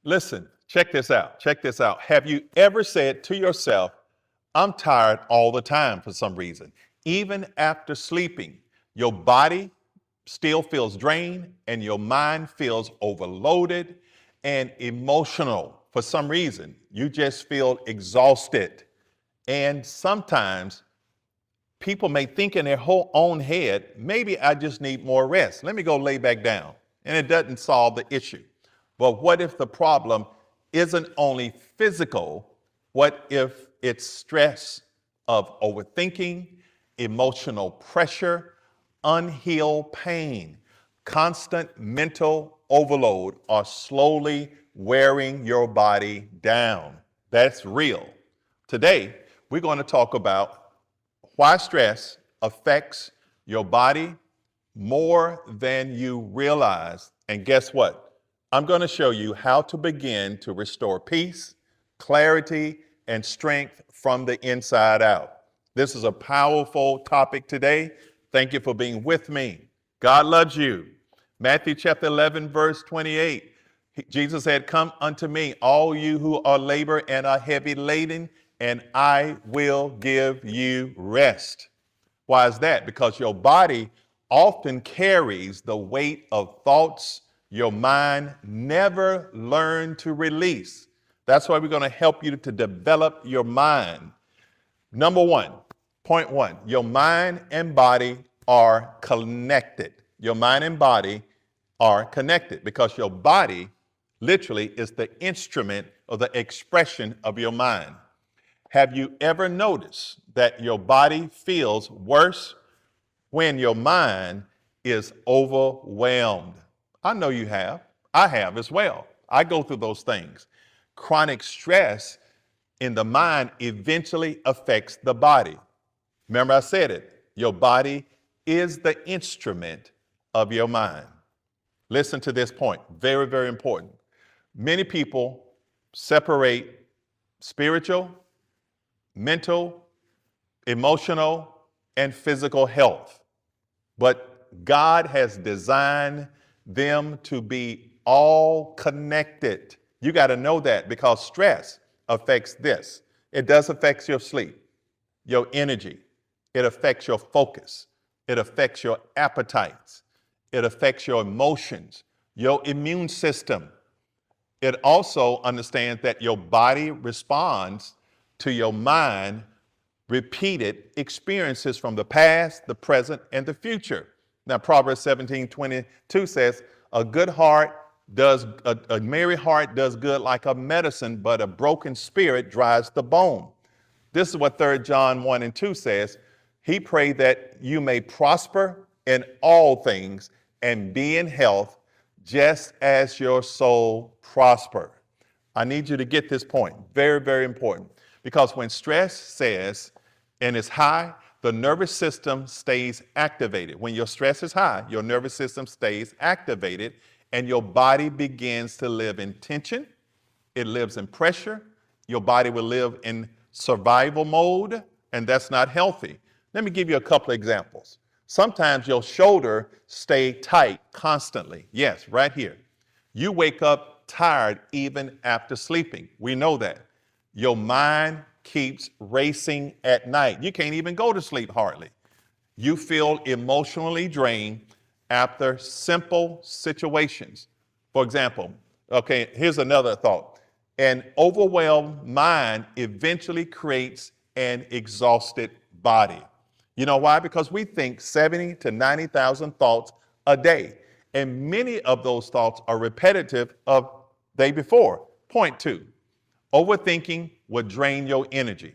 Listen, check this out. Check this out. Have you ever said to yourself, I'm tired all the time for some reason? Even after sleeping, your body still feels drained and your mind feels overloaded and emotional for some reason. You just feel exhausted. And sometimes people may think in their whole own head, maybe I just need more rest. Let me go lay back down. And it doesn't solve the issue. But what if the problem isn't only physical? What if it's stress of overthinking, emotional pressure, unhealed pain, constant mental overload are slowly wearing your body down? That's real. Today, we're going to talk about why stress affects your body more than you realize. And guess what? I'm going to show you how to begin to restore peace, clarity, and strength from the inside out. This is a powerful topic today. Thank you for being with me. God loves you. Matthew chapter 11, verse 28. Jesus said, come unto me, all you who are labor and are heavy laden, and I will give you rest. Why is that? Because your body often carries the weight of thoughts your mind never learned to release. That's why we're going to help you to develop your mind. Number one, point one, your mind and body are connected. Your mind and body are connected because your body literally is the instrument or the expression of your mind. Have you ever noticed that your body feels worse when your mind is overwhelmed? I know you have. I have as well. I go through those things. Chronic stress in the mind eventually affects the body. Remember I said it. Your body is the instrument of your mind. Listen to this point. Very, very important. Many people separate spiritual, mental, emotional, and physical health. But God has designed them to be all connected. You got to know that because stress affects this. It does affect your sleep, your energy. It affects your focus. It affects your appetites. It affects your emotions, your immune system. It also understands that your body responds to your mind repeated experiences from the past, the present, and the future. Now, Proverbs 17:22 says, a merry heart does good like a medicine, but a broken spirit dries the bone. This is what 3 John 1 and 2 says. He prayed that you may prosper in all things and be in health, just as your soul prosper. I need you to get this point. Very, very important. Because when stress says and is high, the nervous system stays activated. When your stress is high, your nervous system stays activated and your body begins to live in tension. It lives in pressure. Your body will live in survival mode, and that's not healthy. Let me give you a couple of examples. Sometimes your shoulder stay tight constantly. Yes, right here. You wake up tired even after sleeping. We know that. Your mind keeps racing at night. You can't even go to sleep hardly. You feel emotionally drained after simple situations. For example, okay, here's another thought. An overwhelmed mind eventually creates an exhausted body. You know why? Because we think 70 to 90,000 thoughts a day. And many of those thoughts are repetitive of day before. Point two, overthinking will drain your energy.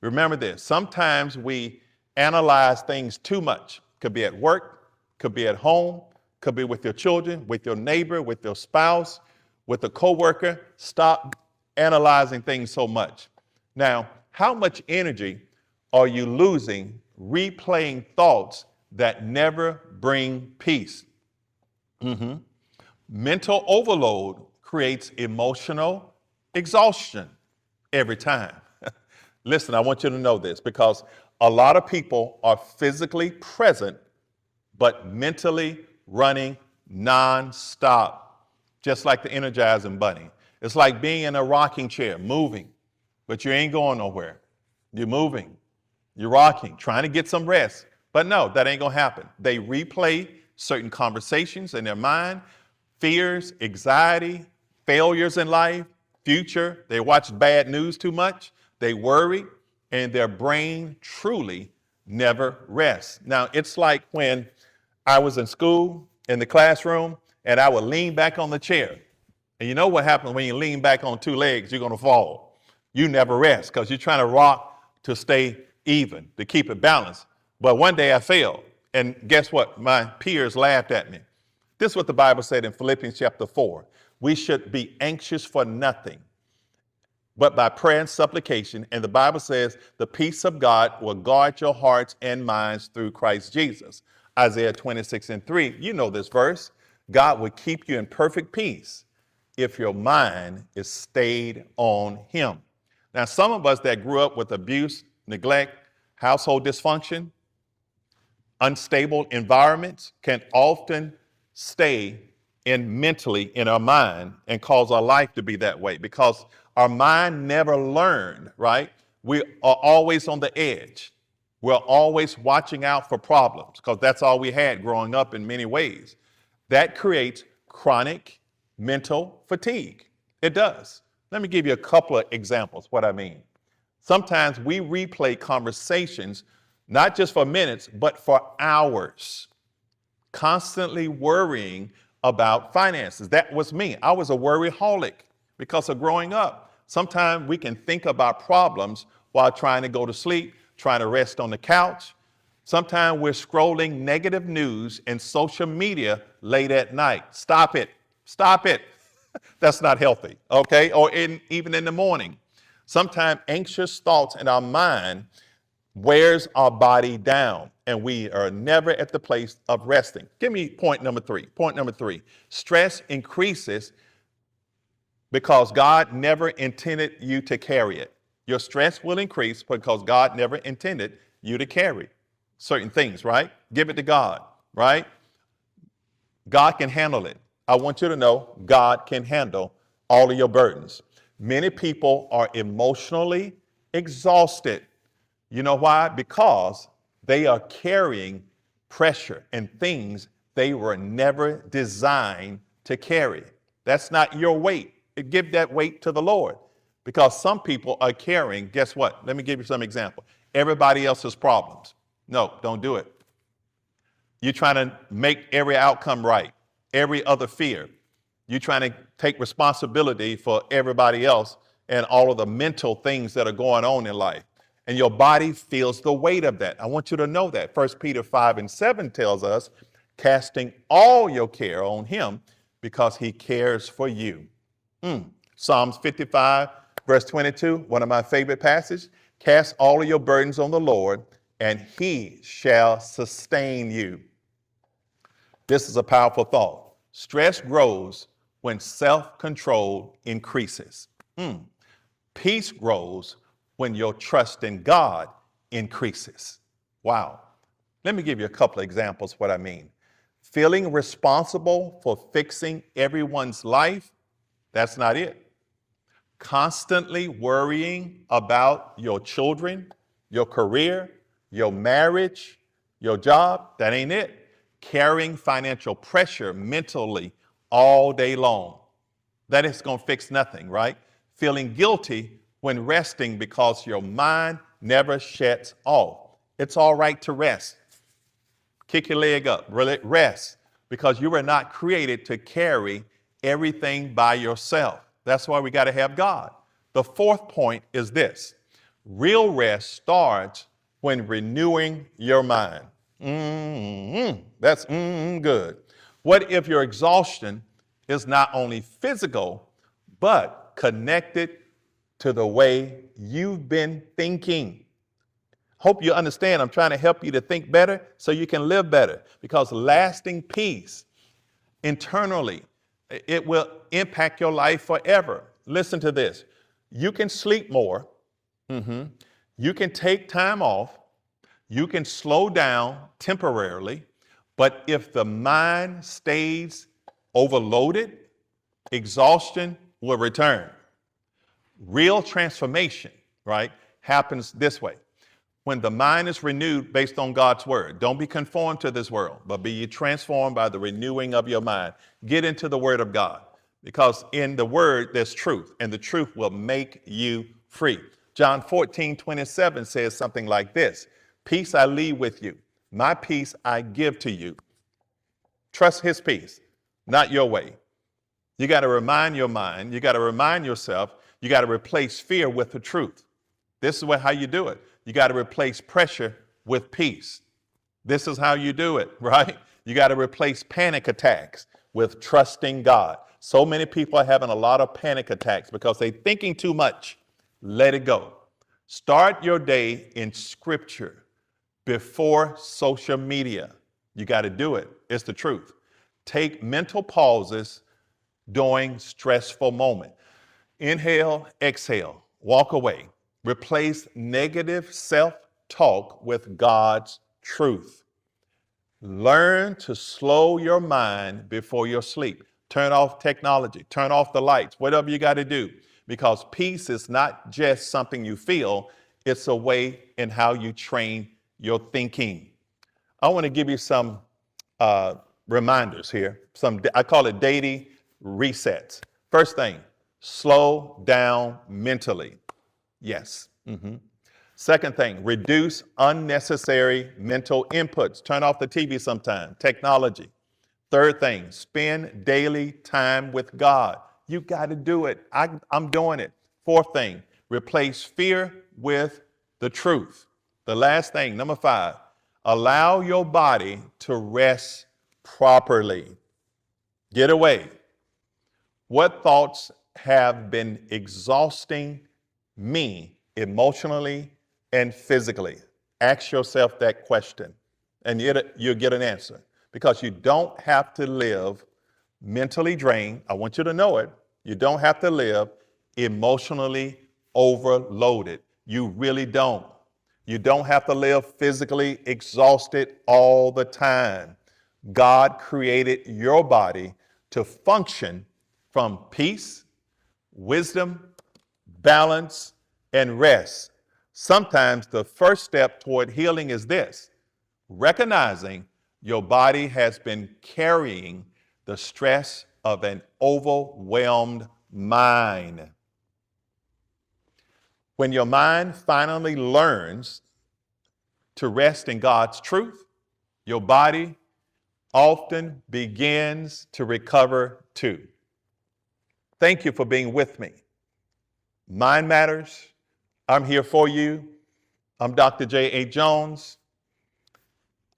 Remember this, sometimes we analyze things too much. Could be at work, could be at home, could be with your children, with your neighbor, with your spouse, with a coworker. Stop analyzing things so much. Now, how much energy are you losing replaying thoughts that never bring peace? Mental overload creates emotional exhaustion every time. Listen, I want you to know this because a lot of people are physically present, but mentally running nonstop, just like the Energizing Bunny. It's like being in a rocking chair, moving, but you ain't going nowhere. You're moving, you're rocking, trying to get some rest. But no, that ain't gonna happen. They replay certain conversations in their mind, fears, anxiety, failures in life, future. They watch bad news too much. They worry, and their brain truly never rests. Now, it's like when I was in school, in the classroom, and I would lean back on the chair. And you know what happens when you lean back on two legs? You're going to fall. You never rest because you're trying to rock to stay even, to keep it balanced. But one day I failed. And guess what? My peers laughed at me. This is what the Bible said in Philippians chapter 4. We should be anxious for nothing, but by prayer and supplication. And the Bible says the peace of God will guard your hearts and minds through Christ Jesus. Isaiah 26:3. You know this verse. God will keep you in perfect peace if your mind is stayed on him. Now, some of us that grew up with abuse, neglect, household dysfunction, unstable environments can often stay mentally in our mind and cause our life to be that way because our mind never learned, right? We are always on the edge. We're always watching out for problems because that's all we had growing up in many ways. That creates chronic mental fatigue. It does. Let me give you a couple of examples what I mean. Sometimes we replay conversations, not just for minutes, but for hours, constantly worrying about finances. That was me. I was a worryholic because of growing up. Sometimes we can think about problems while trying to go to sleep, trying to rest on the couch. Sometimes we're scrolling negative news and social media late at night. Stop it. Stop it. That's not healthy, okay? Or even in the morning. Sometimes anxious thoughts in our mind wears our body down, and we are never at the place of resting. Give me point number three. Point number three. Stress increases because God never intended you to carry it. Your stress will increase because God never intended you to carry certain things, right? Give it to God, right? God can handle it. I want you to know God can handle all of your burdens. Many people are emotionally exhausted. You know why? Because they are carrying pressure and things they were never designed to carry. That's not your weight. Give that weight to the Lord. Because some people are carrying, guess what? Let me give you some example. Everybody else's problems. No, don't do it. You're trying to make every outcome right, every other fear. You're trying to take responsibility for everybody else and all of the mental things that are going on in life. And your body feels the weight of that. I want you to know that. 1 Peter 5:7 tells us, casting all your care on him because he cares for you. Psalms 55, verse 22, one of my favorite passages. Cast all of your burdens on the Lord, and he shall sustain you. This is a powerful thought. Stress grows when self-control increases. Peace grows when your trust in God increases. Wow. Let me give you a couple of examples what I mean. Feeling responsible for fixing everyone's life, that's not it. Constantly worrying about your children, your career, your marriage, your job, that ain't it. Carrying financial pressure mentally all day long. That is going to fix nothing, right? Feeling guilty when resting because your mind never shuts off. It's all right to rest. Kick your leg up, rest, because you were not created to carry everything by yourself. That's why we got to have God. The fourth point is this. Real rest starts when renewing your mind. That's good. What if your exhaustion is not only physical, but connected to the way you've been thinking? Hope you understand. I'm trying to help you to think better so you can live better, because lasting peace internally, it will impact your life forever. Listen to this. You can sleep more. You can take time off. You can slow down temporarily. But if the mind stays overloaded, exhaustion will return. Real transformation, right, happens this way. When the mind is renewed based on God's word, don't be conformed to this world, but be ye transformed by the renewing of your mind. Get into the word of God, because in the word there's truth, and the truth will make you free. John 14:27 says something like this: peace I leave with you, my peace I give to you. Trust his peace, not your way. You got to remind your mind, you got to remind yourself, you got to replace fear with the truth. This is how you do it. You got to replace pressure with peace. This is how you do it, right? You got to replace panic attacks with trusting God. So many people are having a lot of panic attacks because they're thinking too much. Let it go. Start your day in scripture before social media. You got to do it. It's the truth. Take mental pauses during stressful moment. Inhale, exhale, walk away. Replace negative self-talk with God's truth. Learn to slow your mind before your sleep. Turn off technology, turn off the lights, whatever you got to do, because peace is not just something you feel, it's a way in how you train your thinking. I want to give you some reminders here. I call it daily resets. First thing, slow down mentally. Yes. Second thing, reduce unnecessary mental inputs. Turn off the TV sometime, technology. Third thing, spend daily time with God. You got to do it. I'm doing it. Fourth thing, replace fear with the truth. The last thing, number 5, allow your body to rest properly. Get away. What thoughts have been exhausting me emotionally and physically? Ask yourself that question, and you'll get an answer, because you don't have to live mentally drained. I want you to know it. You don't have to live emotionally overloaded. You really don't. You don't have to live physically exhausted all the time. God created your body to function from peace, wisdom, balance, and rest. Sometimes the first step toward healing is this: recognizing your body has been carrying the stress of an overwhelmed mind. When your mind finally learns to rest in God's truth, your body often begins to recover too. Thank you for being with me. Mind Matters. I'm here for you. I'm Dr. J.A. Jones.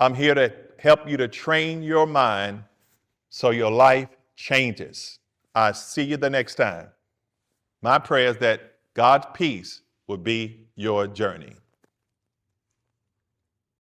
I'm here to help you to train your mind so your life changes. I see you the next time. My prayer is that God's peace will be your journey.